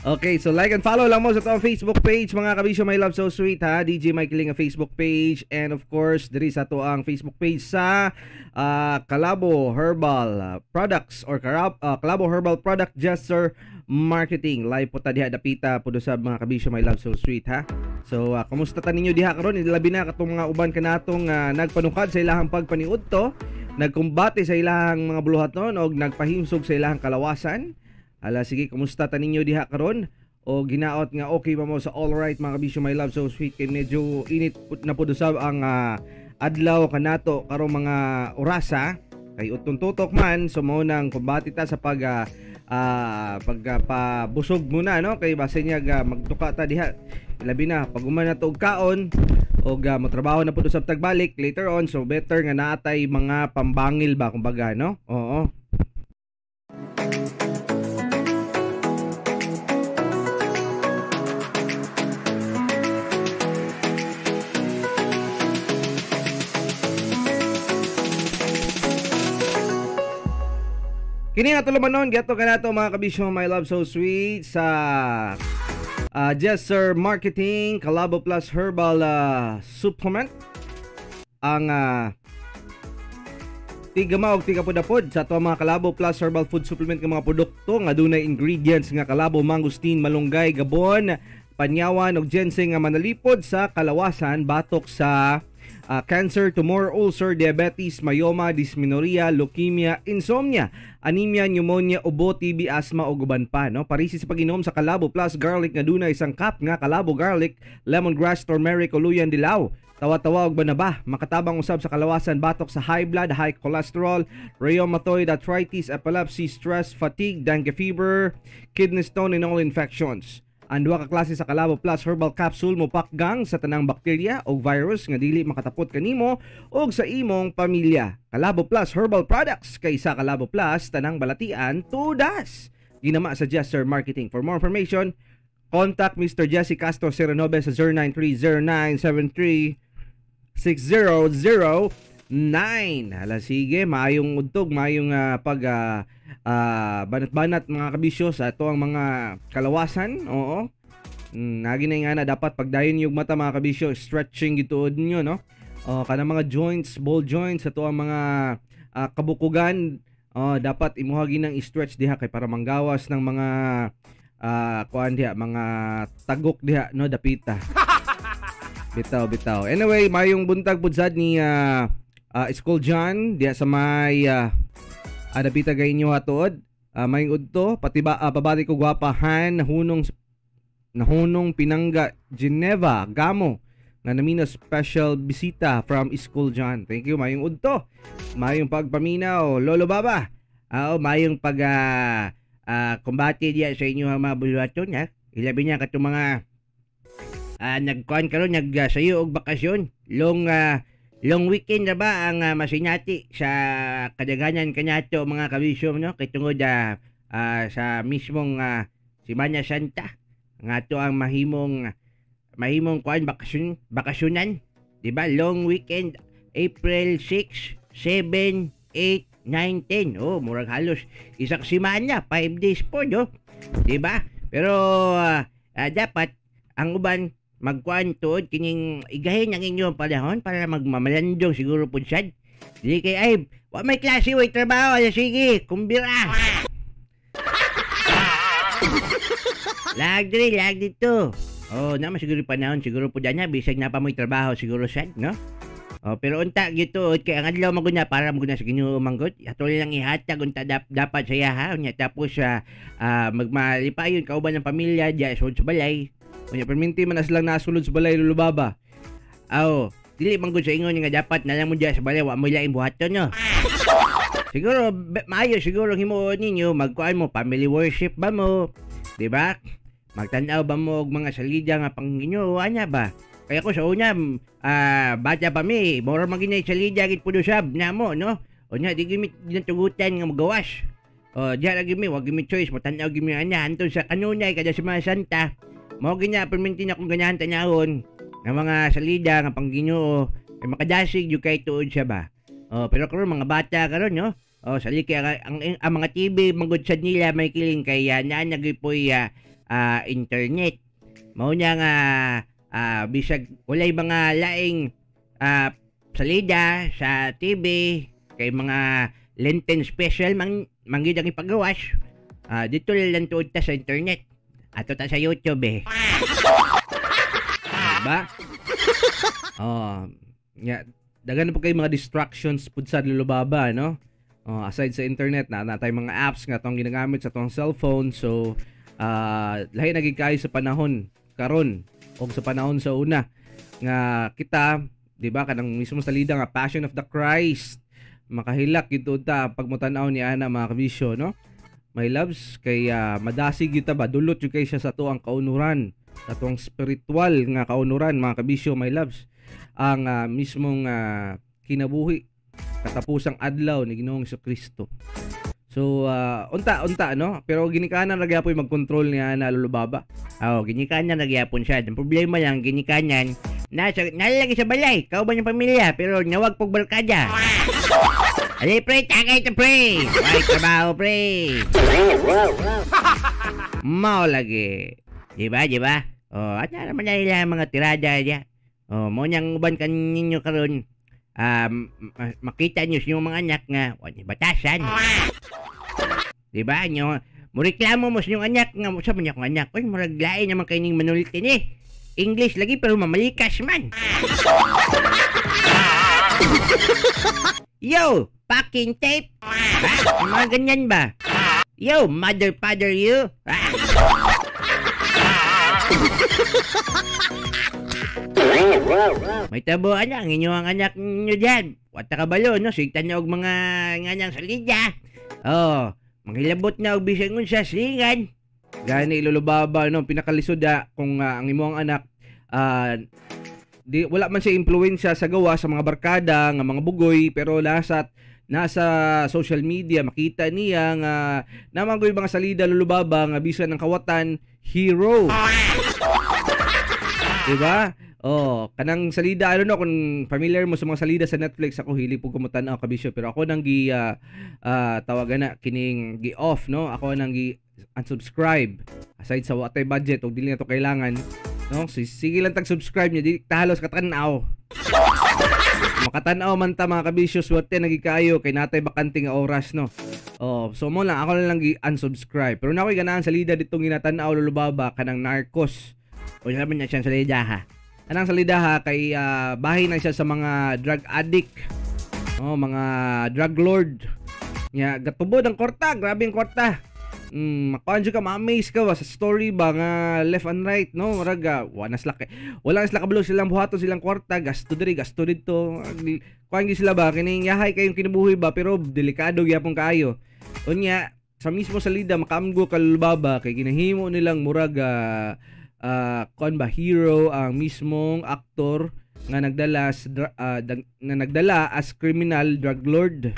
Okay, so like and follow lang mo sa itong Facebook page, mga kabisyo, My Love So Sweet, ha? DJ Mike Ling ang Facebook page. And of course, diri sa ito ang Facebook page sa Calabo Herbal Products or Calabo Herbal Product Gesture Marketing. Live po ta diha dapita po sa mga kabisyo, My Love So Sweet, ha? So, kumusta ta ninyo diha karon? Labi na katong mga uban kanatong nagpanukad sa ilahang pagpaniud to, nagkumbate sa ilahang mga buluhaton o nagpahimsog sa ilahang kalawasan. Ala, sige, kumusta ta ninyo diha karon? O ginaot nga okay pa mo sa all right, mga kabisyo, My Love So Sweet, kay medyo init na po dusab ang adlaw kanato karong mga orasa kay utong tutok man, so mo nang kumbati ta sa pagpabusog muna, no? Kay base niya magtuka ta diha, labi na pag umana to og kaon o motrabaho na po dusab tagbalik later on, so better nga naatay mga pambangil ba kumbaga, no? Oo. Kini nga tulumanon, gato ka na to mga kabisyo, My Love So Sweet, sa Gesture Marketing, Calabo Plus Herbal Supplement. Ang tigama o tigapod-apod sa ito mga Calabo Plus Herbal Food Supplement ng mga produkto nga dunay ingredients nga kalabo, mangustin, malunggay, gabon, panyawan o ginseng nga manalipod sa kalawasan, batok sa cancer, tumor, ulcer, diabetes, myoma, dysmenorrhea, leukemia, insomnia, anemia, pneumonia, ubo, TB, asthma o guban pa, no? Parisi sa pag-inom sa Calabo Plus Garlic nga dunay isang cup nga Calabo Garlic, lemongrass, turmeric o luyan dilaw. Tawa-tawa og banaba, makatabang usab sa kalawasan, batok sa high blood, high cholesterol, rheumatoid arthritis, epilepsy, stress, fatigue, dengue fever, kidney stone and all infections. Ang duha ka klase sa Calabo Plus Herbal Capsule mopakgang sa tanang bakterya o virus nga dili makatapot kanimo o sa imong pamilya. Calabo Plus Herbal Products, kaysa Calabo Plus tanang balatian tudas. Ginama sa Gesture Marketing. For more information, contact Mr. Jesse Castro Serenobe sa 0930-973-6009. Hala, sige, maayong udtog, maayong banat-banat mga kabisyo sa ito ang mga kalawasan. Oo. Nagi na nga na dapat pagdayon yung mata mga kabisyo, stretching gituod nyo, no? Kanang mga joints, ball joints, ito ang mga kabukugan, dapat imuhagi ng i-stretch diha kay para manggawas ng mga kuan diha, mga tagok diha, no, dapita. Bitaw. Anyway, mayong buntag pudsad ni School John diha sa may adapita gay inyo hatuod. Mayong udto pati ba pabati ko gwapahan nahunong Pinangga, Geneva, Gamo nga namina special bisita from School John. Thank you, mayong udto. Mayong pagpaminaw, Lolo Baba. Mayong pag kumbati diya sa inyo mga buluhaton, ha. Ilabi niya katong mga nagkuan karon nagsayo og bakasyon. Long weekend na ba ang masinati sa kadaghanan kanyato mga kabisyo, no? Kay tungod sa mismong Semana Santa nga to ang mahimong kuan bakasyonan, di ba? Long weekend, April 6, 7, 8, 9, 10. Murag halos isang semana, 5 days po, no? Di ba? Pero dapat ang uban magkuan tuod kining igahin ang inyong panahon para magmamalandong siguro pud sad. Dili kay ay wa may klase way trabaho, sige, kumbira. Lag dito. Naman siguro panahon siguro pud anya bisag na pa mo'y trabaho siguro sad, no? Pero unta gito kay ang adlaw maguna para maguna sa Ginoo manggod. Atuloy lang ihatag unta dapat saya ha unya tapos magmalipayon kauban ng pamilya diya sa balay. Unya perminti man as lang nasulod sa balay, Lolo Baba. Dili man gud sa ingon nga dapat na lang mo diya sa balay wa mo laing buhaton, no. Siguro maayo siguro himuon ninyo magkuan mo family worship ba mo, di ba? Magtan-aw ba mo og mga salida nga pang Ginoo anya ba? Kaya ko sa una bata pa mi, mura maginay salida gid pud usab namo, no. Unya di gimit ginatugutan nga magawas. Diya lagi mi wag gimit choice mo tan-aw gimi anya anton sa kanunay kada Semana Santa. Mao ginya perminti na kung ganyan tanahon nga mga salida nga pang Ginoo ay makadasig yung kay tuod siya ba. Pero karon mga bata karon, no. Oh, sali kaya ang mga TV manggod sad nila may kiling kaya naanag po'y internet. Mao nya nga bisag walay mga laing salida sa TV kay mga Lenten special manggid ang ipagawas. Dito lang tuod ta sa internet. Ato ta sa YouTube eh. Diba? Oh, dagan po kay mga distractions pud sa lulubaba, no? Aside sa internet na natay mga apps nga tong ginagamit sa tong cellphone. So lahi naging kayo sa panahon karon o sa panahon sa una nga kita, di ba, kanang mismo salida nga Passion of the Christ makahilak gito ta pag motanaw ni ana mga kabisyo, no? My loves, kay madasig kita ba dulot jud kay siya sa tuang kaunuran, sa tuang spiritual nga kaunuran mga kabisyo, my loves, ang mismong kinabuhi katapusang adlaw ni Ginoong Jesucristo. So unta no, pero ginikanan ra gyapon mag-control niya na lulubaba. Ginikanan ra gyapon siya. Ang problema lang ginikanan nalagi sa balay, kauban yung pamilya pero nawag pog barkada. Alay pre, tagay to pre. Why trabaho pre. Mao lagi. Diba? At naman nila mga tirada niya. Mo niyang uban kaninyo karon. Makita nyo sa mga anak nga batasan. Diba nyo? Mureklamo mo sa inyong anak nga sa mga akong anak. Uy, maraglain naman kayo ng manulitin eh. English lagi pero mamalikas man. Yo, packing tape. Mga ganyan ba? Yo, mother, father, you. May tabuan ang inyong anak nyo dyan. Wata kabalo, no? Sigtan na og mga nganyang salidya. Manghilabot na og bisag nun sa silingan. Gani ilulubaba, no? Pinakalisod kung ang imong anak wala man siya impluwensya sa gawa sa mga barkada nga mga bugoy, pero nasa social media makita niya nga namagoy mga salida lulubaba nga bisan ng kawatan hero. Diba? Kanang salida, I don't know kung familiar mo sa mga salida sa Netflix. Ako hili po kumutan ako kabisyo, pero ako nang tawagan na kining gi-off, no? Ako nang unsubscribe aside sa watay budget o dili na to kailangan, no? Sige lang tag-subscribe niya, di tahalos katanaw. Makatanaw man ta mga kabisyo, swerte nagikayo kay natay bakante nga oras, no? So mo lang ako lang gi-unsubscribe. Pero nakoy ganahan salida ditong ginatanaw lulubaba kanang Narcos. O sabi niya siya salida ha. Anang salida ha kay bahay na siya sa mga drug addict. Mga drug lord. Gatubod ang korta, grabe ang korta. Makuan ka, ma-amaze ka ba sa story ba nga left and right, no? Maraga, wala sila kabalo silang buhaton silang kwarta, gasto diri, gasto dito. Kuan sila ba kining yahay kayong kinabuhi ba pero delikado gyapon kaayo. Unya sa mismo salida makaamgo kalubaba kay ginahimo nilang muraga kuan ba hero ang mismong aktor nga nagdala as criminal drug lord.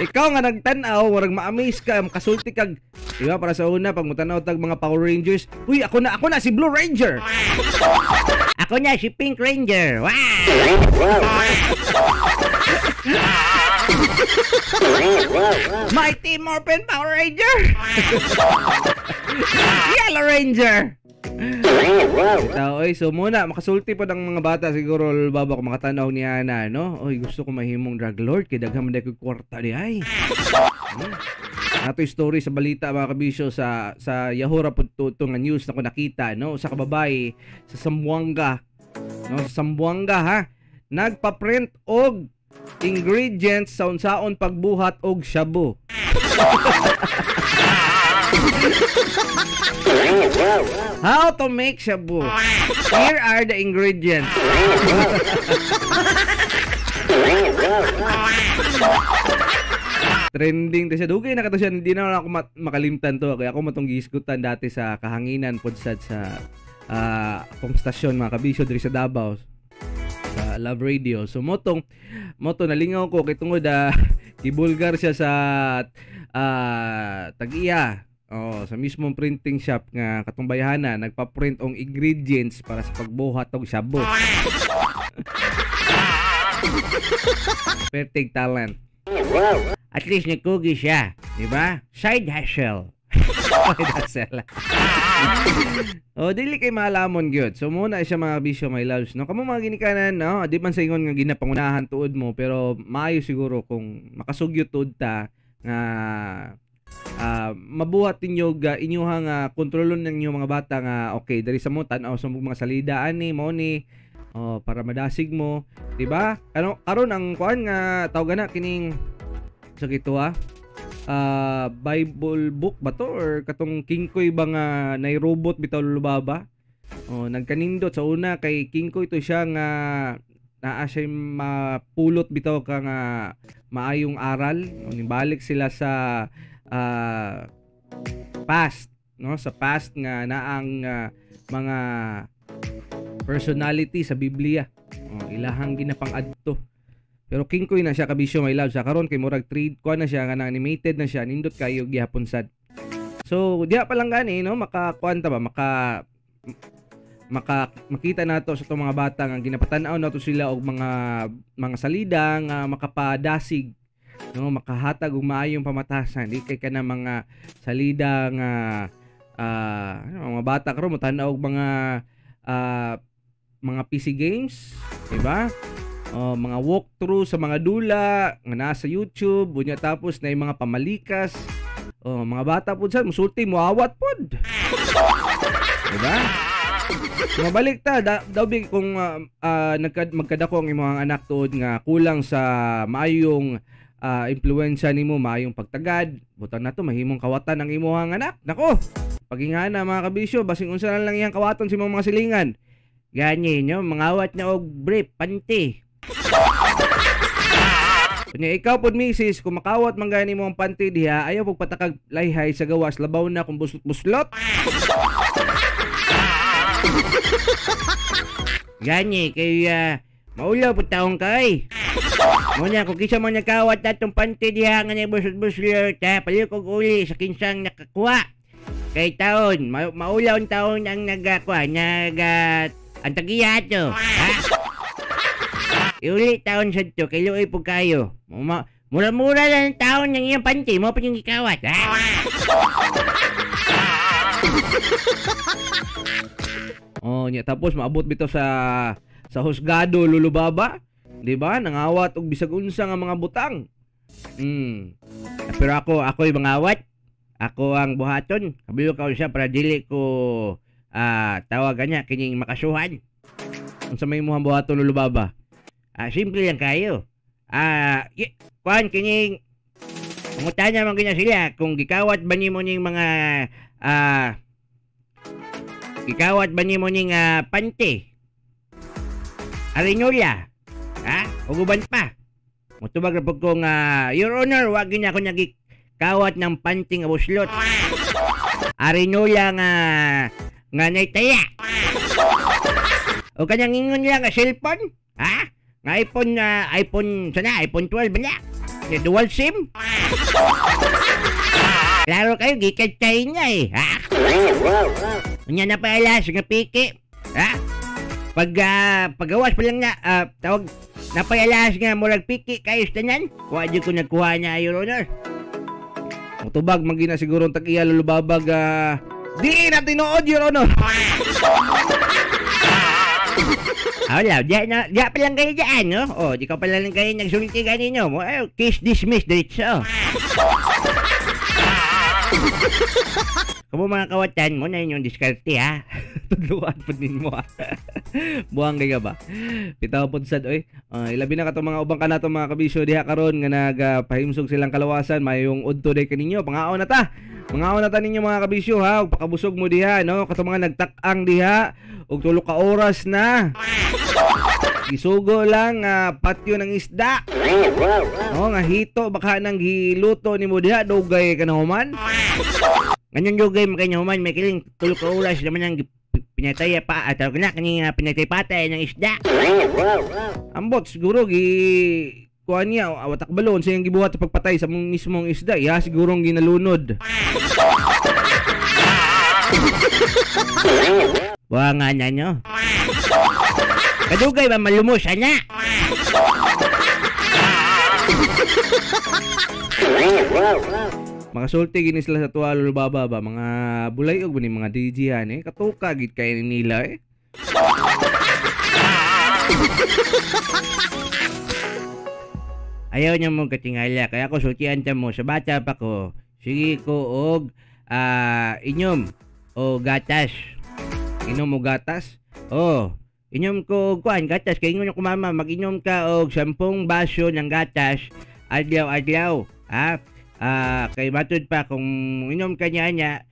Ikaw nga nagtanaw, warag ma-amaze ka, makasulti kag, diba, para sa una pag mutanaw tag mga Power Rangers, uy, ako na si Blue Ranger. Ako na si Pink Ranger. Wow. Mighty Morphin Power Ranger. Yellow Ranger. So muna makasulti pa ng mga bata siguro baba ko makatanaw niya na, no? Oy, gusto ko mahimong drug lord kay daghan man ko kwarta di ay. Ato story sa balita mga kabisyo sa Yahoo pud to nga news na ko nakita, no? Sa kababae sa Zamboanga, no? Sa Zamboanga ha, nagpa-print og ingredients sa unsaon pagbuhat og shabu. How to make shabu. Here are the ingredients. Trending to siya. Dugay na kato siya. Hindi na ako makalimtan to. Kaya ako matong giisgutan dati sa kahanginan podsad sa akong stasyon mga kabisyo diri sa Davao sa Love Radio. So moto nalingaw ko kay tungod ibulgar siya sa Tag-iya. Sa mismong printing shop nga katong bayhana nagpa-print og ingredients para sa pagbuhat og shabu. Perfect talent. At least nagkugi siya, di ba? Side hustle. Side hustle. Dili kay malamon gyud. So muna siya mga bisyo, my loves, no? Kamo mga ginikanan, no? Di man sa ingon nga ginapangunahan tuod mo, pero maayo siguro kung makasugyo tuod ta nga mabuhat ninyo inyuhang kontrolon ninyo mga bata nga okay, diri sa mo tan-aw sa mga salidaan ni mo ni para madasig mo, di ba? Karon ang kuan nga tawag na kining sa kito Bible book ba to or katong Kingkoy ba nga nay robot bitaw lulubaba. Nagkanindot sa una kay Kingkoy to siya nga naa siya mapulot bitaw ka nga maayong aral. Nibalik sila sa past, no? Sa past nga naang mga personality sa Biblia. Ilahang ginapang-adto. Pero Kingkoy na siya kabisyo, my love. Sa karon kay murag 3 kuan na siya nga animated na siya, nindot kayo gihapon sad. So diha pa lang gani, no, makakuan ta ba, makita nato sa tong mga bata nga ginapatan-aw nato sila og mga salida nga makapadasig, no, makahatag og maayong pamatasan. Di kay kana mga salida nga mga bata karon mo tan-aw og mga PC games, di ba? Mga walkthrough sa mga dula nga nasa YouTube, bunya tapos na yung mga pamalikas. Mga bata po dyan, musulti, muawat po. Diba? Mabalik ta, daw kung magkadako ang imong anak tuod nga kulang sa maayong impluwensya nimo, maayong pagtagad, butang na to, mahimong kawatan ang imong anak. Nako, pagingana mga kabisyo, basing unsa lang iyang kawaton sa mga silingan. Ganyan nyo, mangawat na og brief, panty. Kunya ikaw pod misis, kung makawat man gani mo ang panty diha, ayaw pag patakag layhay sa gawas, labaw na kung buslot. Gani kay maulaw po taong kay. Muna kung kisa man nakawat atong panty diha nga ni buslot, paliw kog uli sa kinsang nakakuha. Kay taon, maulaw ang taon ang nagakuha, ang tagiya ato. Iuli taon sa ito, kay luoy po kayo. Mura-mura lang ang taon ng iyong panty, mo pa yung ikawat. Tapos maabot bitaw sa husgado lulubaba, di ba? Nangawat og bisag unsa nga mga butang. Pero ako'y mangawat. Ako ang buhaton. Kabilo ka siya para dili ko tawagan niya kining makasuhan. Unsa may imong buhaton lulubaba? Simple lang kayo. Kuan kining mangutanya man kanya sila kung gikawat ba nimo ning mga gikawat ba nimo ning panty. Arinyola. Uguban pa. Mutubag ra pud kong Your Honor, wag gyud ako nagikawat ng panty nga buslot. Arinyola nga naitaya. O kanyang ingon niya nga cellphone? Nga iPhone 12 ba? Dual SIM? Klaro kayo, gikat kayo niya Unya na pa alas, nga piki. Pagawas pa lang na, tawag, napayalas nga murag piki kayo sa tanyan. Kuha dyan ko nagkuha niya, Your Honor. Mutubag, magina siguro ang tag-iya lulubabag, di na tinuod, Your Honor. Wala, diya pa lang kayo dyan, no? Di ka pa lang kayo nagsulti ganinyo mo. Case dismissed, diretso. Kamu mga kawatan mo na inyong diskarte, Tudluan po din mo, Buhang kaya ba? Pitaw po sad, oy. Ilabi na ka itong mga ubang ka na itong mga kabisyo diha karon nga nagpahimsog silang kalawasan. Mayong udto day kaninyo. Pangaon na ta. Pangaon na ta ninyo mga kabisyo, Pakabusog mo diha, no? Katong mga nagtak-ang diha. Og 3 ka oras na. Gisugo lang patyo ng isda. Nga hito baka nang giluto ni mo diha dugay ka na human. Ganyan dugay makanya human may kiling 3 ka oras naman ang pinatay pa at na kani pinatay patay ng isda. Ambot siguro kuha niya watak balon sa yung gibuhat sa pagpatay sa mismong isda. Siguro ginalunod. Buhangan na nyo. Kadugay ba malumos, ana? Makasulti gini sila sa tuwa lulubaba ba, mga bulay og ni mga DJ yan katuka gid kay nila Ayaw niya mong katingala, kaya ako sultihan ta mo sa bata pa ko. Sige ko og inyom o gatas. Inom mo gatas? Inyom ko kuan gatas kay ingon ko mama mag-inom ka og 10 baso ng gatas adlaw-adlaw. Kay matud pa kung inom ka niya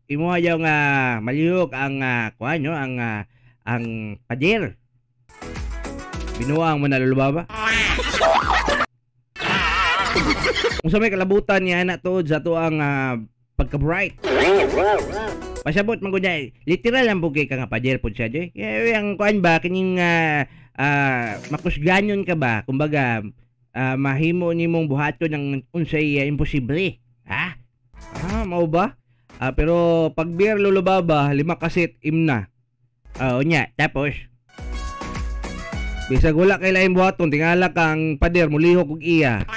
imo ayaw nga malihok ang kuan no ang pader. Binuang mo na lulubaba? Kung sa may kalabutan niya na to sa to ang pagka-bright. Pasabot man gud literal lang bugay ka nga pader pud siya joy. Ang kuan ba kining makusganon ka ba kumbaga mahimo nimong buhaton ng unsay imposible. Mao ba? Pero pag beer lulubaba 5 kaset imna. Nya tapos bisag wala kay lain buhaton tingala kang pader mulihok og iya.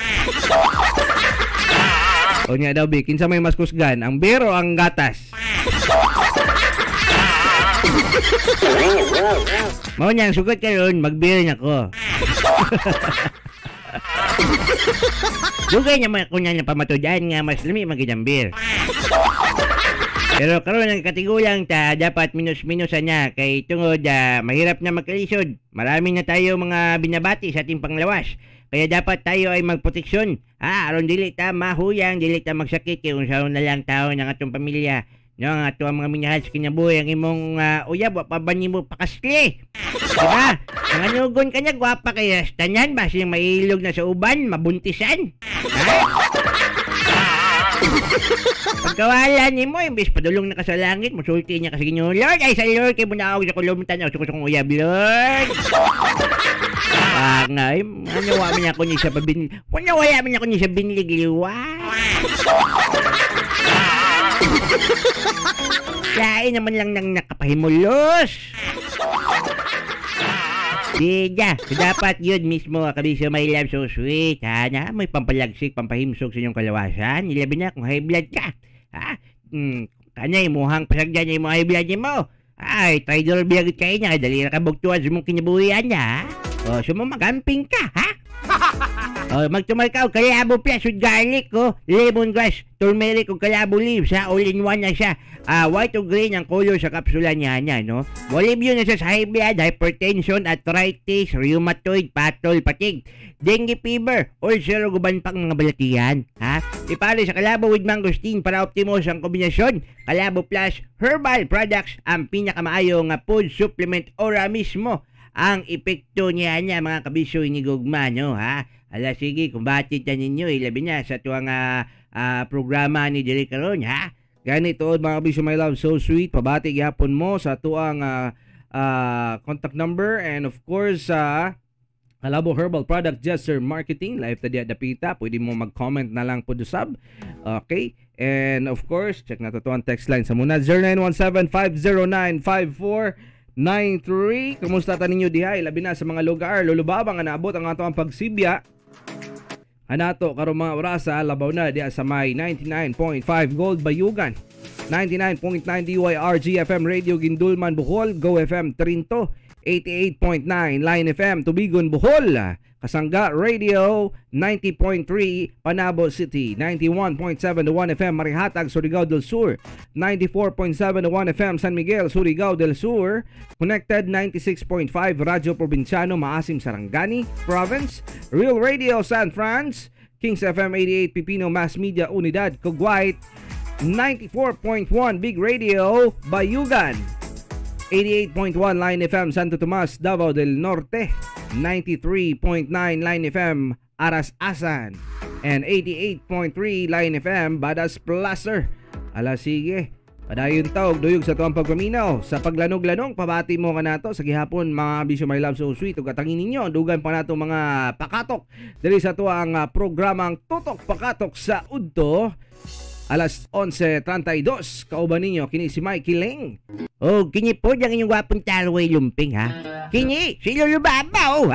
Nya daw bi kinsa may mas kusgan ang beer o ang gatas? Mao nya ang sugat karon mag-beer na ko. Dugay niya man kunya niya pamatudan nga mas lami magid ang beer. Pero karon ang katigulang ta dapat minus-minusan niya kay tungod mahirap na magkalisod. Marami na tayo mga binabati sa ating panglawas. Kaya dapat tayo ay magproteksyon. Aron dili ta mahuyang, dili ta magsakit kay unsaon na lang tao ng atong pamilya. No, ang ato ang mga minahal sa kinabuhi ang imong uyab wa pa ba nimo pakasli. Diba? Ang anugon kanya gwapa kaya tanyan ba siyang mailog na sa uban, mabuntisan. Pagkawalan ni mo, imbis padulong na ka sa langit, musulti niya kasi Ginoo, Lord, ay sa Lord, kay muna ako sa kulumutan, ako sa kong uyab, Lord. Ngay, wala man ako niya sa pabinlig. Wala man ako niya sa binlig, liwa. Lain naman lang nang nakapahimulos. Diya, dapat yun mismo kabisyo may love so sweet. Na may pampalagsik, pampahimsog sa inyong kalawasan. Ilabi na kung high blood ka. Kanya imuhang pasagdan niya yung high blood niya mo. Ay, traidor biyagit kayo niya. Dali na kabugtuan sa mong kinabuhian niya. Sumamagamping ka, ha? Magtumal ka o kalabo plus with garlic lemongrass, turmeric o kalabo leaves all-in-one na siya. White o green ang color sa kapsula niya no? Molybdenum na siya sa high blood, hypertension, arthritis, rheumatoid, patol, fatigue, dengue fever, ulcer o guban pang mga balatihan. Ipalo sa kalabo with mangosteen para optimos ang kombinasyon. Kalabo plus herbal products ang pinakamaayong food supplement ora mismo. Ang epekto niya mga kabisyo inigugma, no, Ala, sige, kung batit na ninyo, ilabi na sa tuwang programa ni Dili karon, Ganito, mga kabisyo, my love, so sweet. Pabati gyapon mo sa tuwang contact number and of course, Kalabo Herbal Product Gesture Marketing, live tadi at dapita. Pwede mo mag-comment na lang po do sub. Okay? And of course, check na to ang text line sa muna. 0917-509-5493. Kumusta ta ninyo diha? Labi na sa mga lugar. Lulubaba nga naabot ang ato ang pagsibya. Hanato karong mga orasa, labaw na diha sa may 99.5 Gold Bayugan. 99.9 DYRG FM Radio Gindulman Bohol, Go FM Trinto. 88.9 Line FM Tubigon Bohol, Kasangga Radio 90.3 Panabo City, 91.7 The 1 FM Marihatag Surigao del Sur, 94.7 The 1 FM San Miguel Surigao del Sur, Connected 96.5 Radyo Provinciano Maasim Sarangani Province, Real Radio San Franz, Kings FM 88 Pipino Mass Media Unidad Coguait, 94.1 Big Radio Bayugan, 88.1 Line FM Santo Tomas, Davao del Norte, 93.9 Line FM Aras Asan, and 88.3 Line FM Badas Placer. Ala sige, padayon tawag duyog sa tuwang pagpaminaw. Sa paglanog-lanong, pabati mo ka nato sa gihapon mga bisyo my love so sweet. Ug atangin ninyo, dugan pa nato mga pakatok diri sa tuwang programang Tutok Pakatok sa Udto. Alas 11:32, kauban ninyo, kini si Mikey Ling. Kini po dyan inyong wapong talaway lumping, Kini, si Lolo Babaw,